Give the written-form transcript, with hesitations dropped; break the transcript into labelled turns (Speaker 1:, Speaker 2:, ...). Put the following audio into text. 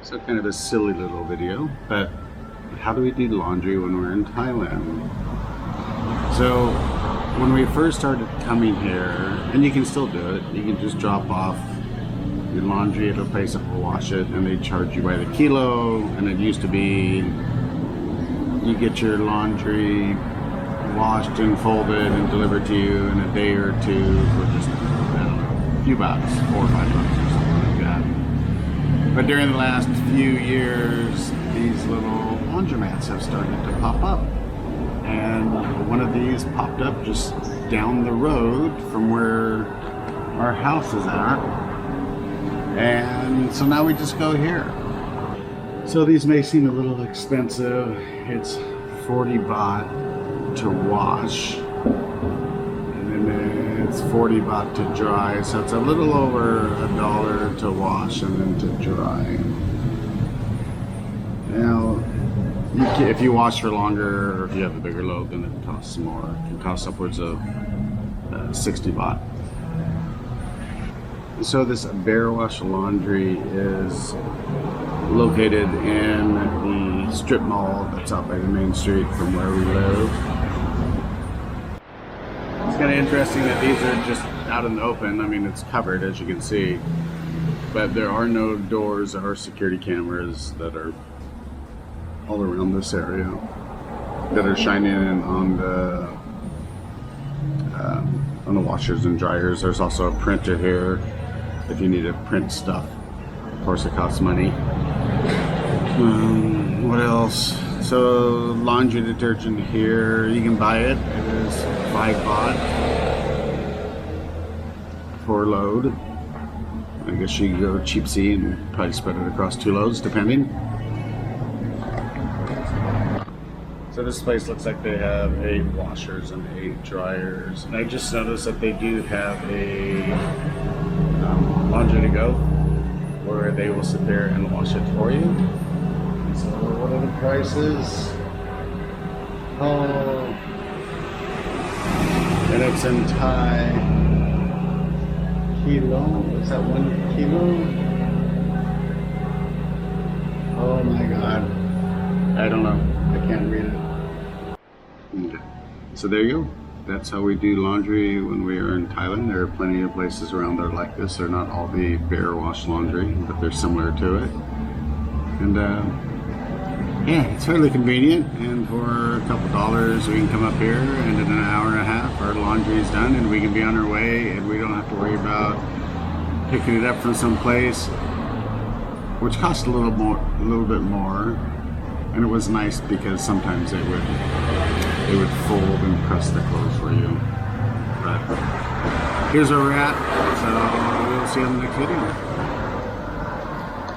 Speaker 1: So kind of a silly little video, but how do we do laundry when we're in Thailand? So when we first started coming here, and you can still do it, you can just drop off your laundry at a place that will wash it and they charge you by the kilo. And it used to be you get your laundry washed and folded and delivered to you in a day or two for just, I don't know, a few bucks, $4 or $5 or something like that. But during the last few years, these little laundromats have started to pop up. And one of these popped up just down the road from where our house is at. And so now we just go here. So these may seem a little expensive. It's 40 baht to wash. And then it's 40 baht to dry. So it's a little over $1 to wash and then to dry. Now, if you wash for longer or if you have a bigger load, then it costs more. It can cost upwards of 60 baht. So this Bear Wash Laundry is located in the strip mall that's out by the main street from where we live. It's kind of interesting that these are just out in the open. I mean, it's covered as you can see, but there are no doors or security cameras that are all around this area that are shining in on the washers and dryers. There's also a printer here if you need to print stuff. Of course, it costs money. What else? So laundry detergent here, you can buy it. It is 5 baht for a load. I guess you can go cheapsy and probably spread it across 2 loads depending. So this place looks like they have 8 washers and 8 dryers. And I just noticed that they do have a laundry to go where they will sit there and wash it for you. So what are the prices? Oh, and it's in Thai. Kilo? Is that 1 kilo? Oh my god. I don't know. I can't read it. So there you go. That's how we do laundry when we are in Thailand. There are plenty of places around there like this. They're not all the Bear Wash laundry, but they're similar to it. And yeah, it's fairly convenient. And for a couple dollars, we can come up here, and in an hour and a half, our laundry is done, and we can be on our way, and we don't have to worry about picking it up from someplace, which costs a little bit more. And it was nice because sometimes they would fold and press the clothes for you. But here's where we're at. So we'll see you in the next video.